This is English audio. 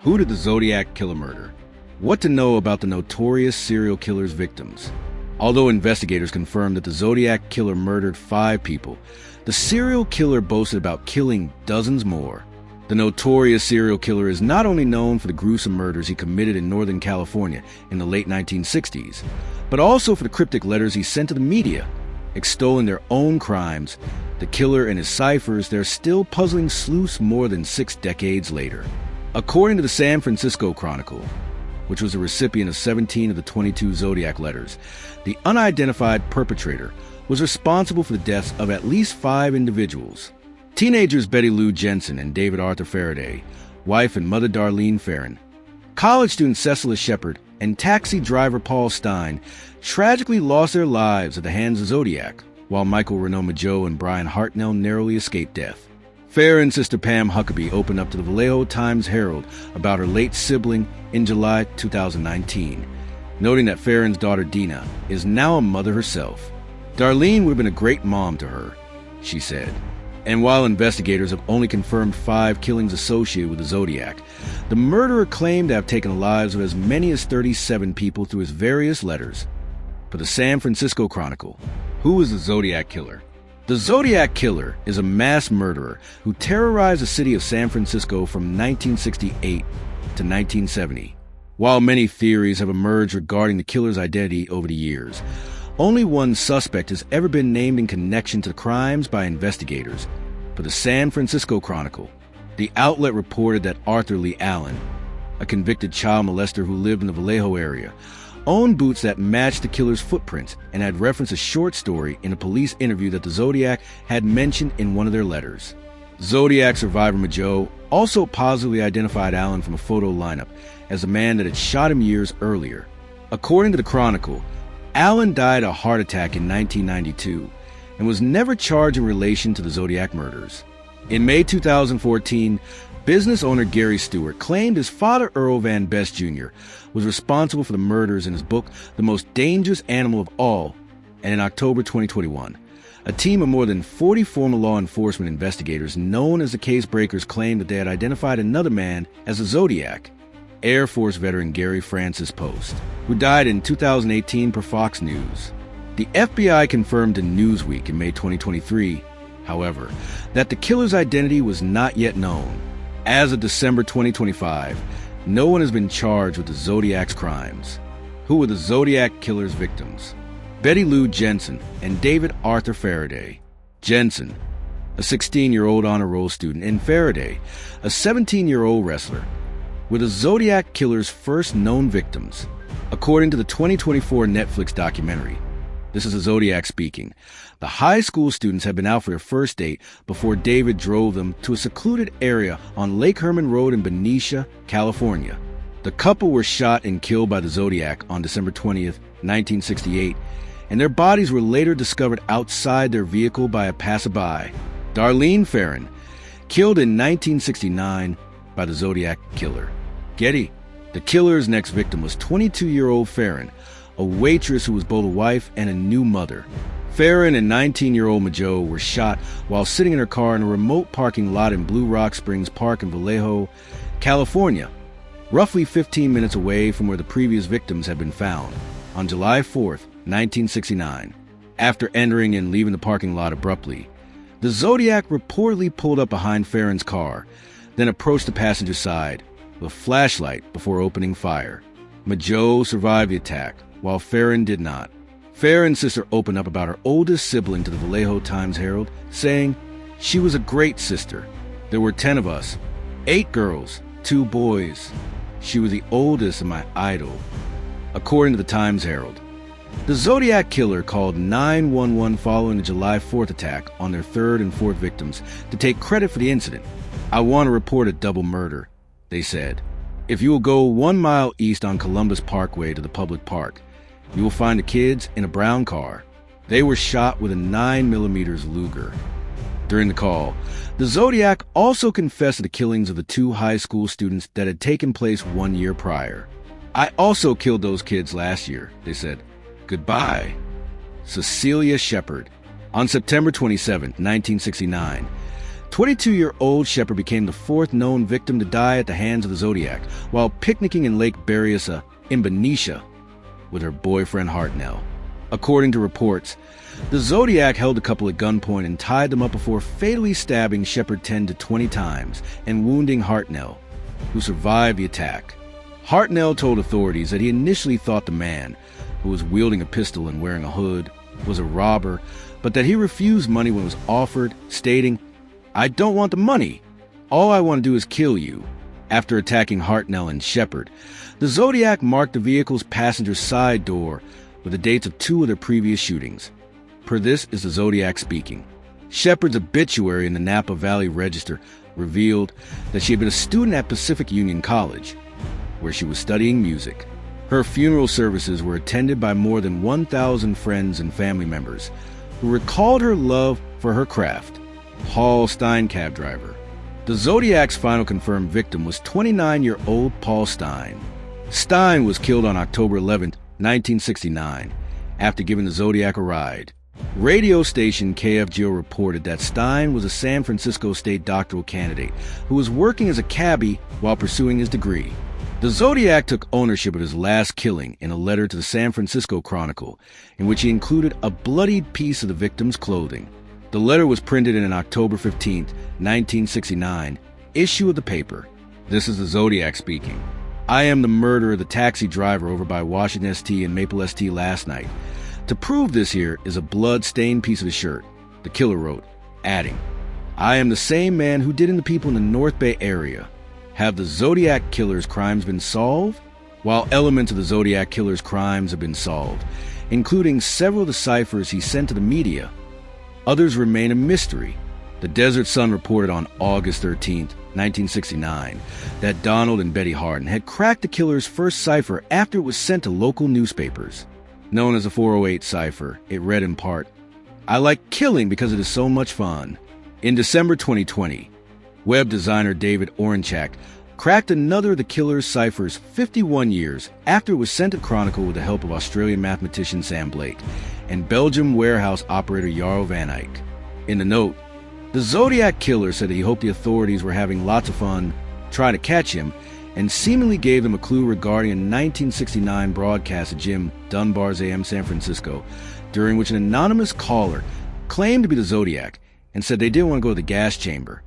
Who did the Zodiac Killer murder? What to know about the notorious serial killer's victims? Although investigators confirmed that the Zodiac Killer murdered 5 people, the serial killer boasted about killing dozens more. The notorious serial killer is not only known for the gruesome murders he committed in Northern California in the late 1960s, but also for the cryptic letters he sent to the media, extolling their own crimes. The killer and his ciphers, they're still puzzling sleuths more than 6 decades later. According to the San Francisco Chronicle, which was a recipient of 17 of the 22 Zodiac letters, the unidentified perpetrator was responsible for the deaths of at least 5 individuals. Teenagers Betty Lou Jensen and David Arthur Faraday, wife and mother Darlene Ferrin, college student Cecily Shepard, and taxi driver Paul Stein tragically lost their lives at the hands of Zodiac, while Michael Renaud Mageau and Brian Hartnell narrowly escaped death. Ferrin's sister Pam Huckabee opened up to the Vallejo Times-Herald about her late sibling in July 2019, noting that Ferrin's daughter Dina is now a mother herself. Darlene would have been a great mom to her, she said. And while investigators have only confirmed 5 killings associated with the Zodiac, the murderer claimed to have taken the lives of as many as 37 people through his various letters. For the San Francisco Chronicle, who is the Zodiac Killer? The Zodiac Killer is a mass murderer who terrorized the city of San Francisco from 1968 to 1970. While many theories have emerged regarding the killer's identity over the years, only one suspect has ever been named in connection to the crimes by investigators. For the San Francisco Chronicle, the outlet reported that Arthur Lee Allen, a convicted child molester who lived in the Vallejo area, owned boots that matched the killer's footprints and had referenced a short story in a police interview that the Zodiac had mentioned in one of their letters. Zodiac survivor Mageau also positively identified Allen from a photo lineup as the man that had shot him years earlier. According to the Chronicle, Allen died of a heart attack in 1992 and was never charged in relation to the Zodiac murders. In May 2014, business owner Gary Stewart claimed his father Earl Van Best Jr. was responsible for the murders in his book, The Most Dangerous Animal of All, and in October 2021, a team of more than 40 former law enforcement investigators known as the Case Breakers claimed that they had identified another man as the Zodiac, Air Force veteran Gary Francis Post, who died in 2018 per Fox News. The FBI confirmed in Newsweek in May 2023, however, that the killer's identity was not yet known. As of December 2025, no one has been charged with the Zodiac's crimes. Who were the Zodiac Killer's victims? Betty Lou Jensen and David Arthur Faraday. Jensen, a 16-year-old honor roll student, and Faraday, a 17-year-old wrestler, were the Zodiac Killer's first known victims. According to the 2024 Netflix documentary, this is the Zodiac speaking, the high school students had been out for their first date before David drove them to a secluded area on Lake Herman Road in Benicia, California. The couple were shot and killed by the Zodiac on December 20th, 1968, and their bodies were later discovered outside their vehicle by a passerby. Darlene Ferrin, killed in 1969 by the Zodiac Killer. Getty, the killer's next victim was 22-year-old Ferrin, a waitress who was both a wife and a new mother. Ferrin and 19-year-old Mageau were shot while sitting in her car in a remote parking lot in Blue Rock Springs Park in Vallejo, California, roughly 15 minutes away from where the previous victims had been found, on July 4th, 1969. After entering and leaving the parking lot abruptly, the Zodiac reportedly pulled up behind Ferrin's car, then approached the passenger side with a flashlight before opening fire. Mageau survived the attack, while Ferrin did not. Ferrin's sister opened up about her oldest sibling to the Vallejo Times-Herald, saying, "She was a great sister. There were 10 of us, 8 girls, 2 boys. She was the oldest and my idol." According to the Times-Herald, the Zodiac Killer called 911 following the July 4th attack on their 3rd and 4th victims to take credit for the incident. "I want to report a double murder," they said. "If you will go 1 mile east on Columbus Parkway to the public park, you will find the kids in a brown car. They were shot with a 9mm Luger." During the call, the Zodiac also confessed to the killings of the 2 high school students that had taken place 1 year prior. "I also killed those kids last year," they said. "Goodbye." Cecilia Shepard. On September 27, 1969, 22-year-old Shepard became the fourth known victim to die at the hands of the Zodiac while picnicking in Lake Berryessa in Benicia with her boyfriend Hartnell. According to reports, the Zodiac held the couple at gunpoint and tied them up before fatally stabbing Shepard 10 to 20 times and wounding Hartnell, who survived the attack. Hartnell told authorities that he initially thought the man, who was wielding a pistol and wearing a hood, was a robber, but that he refused money when it was offered, stating, "I don't want the money. All I want to do is kill you." After attacking Hartnell and Shepard, the Zodiac marked the vehicle's passenger side door with the dates of 2 of their previous shootings. Per this is the Zodiac speaking. Shepard's obituary in the Napa Valley Register revealed that she had been a student at Pacific Union College, where she was studying music. Her funeral services were attended by more than 1,000 friends and family members who recalled her love for her craft. Paul Stein, cab driver. The Zodiac's final confirmed victim was 29-year-old Paul Stein. Stein was killed on October 11, 1969, after giving the Zodiac a ride. Radio station KFGO reported that Stein was a San Francisco State doctoral candidate who was working as a cabbie while pursuing his degree. The Zodiac took ownership of his last killing in a letter to the San Francisco Chronicle, in which he included a bloodied piece of the victim's clothing. The letter was printed in an October 15, 1969, issue of the paper. This is the Zodiac speaking. "I am the murderer of the taxi driver over by Washington ST and Maple ST last night. To prove this here is a blood-stained piece of the shirt," the killer wrote, adding, "I am the same man who did in the people in the North Bay area. Have the Zodiac Killer's crimes been solved?" While elements of the Zodiac Killer's crimes have been solved, including several of the ciphers he sent to the media, others remain a mystery. The Desert Sun reported on August 13, 1969, that Donald and Betty Harden had cracked the killer's first cipher after it was sent to local newspapers. Known as the 408 cipher, it read in part, "I like killing because it is so much fun." In December 2020, web designer David Orenchak cracked another of the killer's ciphers 51 years after it was sent to Chronicle with the help of Australian mathematician Sam Blake and Belgium warehouse operator Jarl van Eyck. In the note, the Zodiac Killer said that he hoped the authorities were having lots of fun trying to catch him, and seemingly gave them a clue regarding a 1969 broadcast at Jim Dunbar's AM San Francisco, during which an anonymous caller claimed to be the Zodiac and said they didn't want to go to the gas chamber,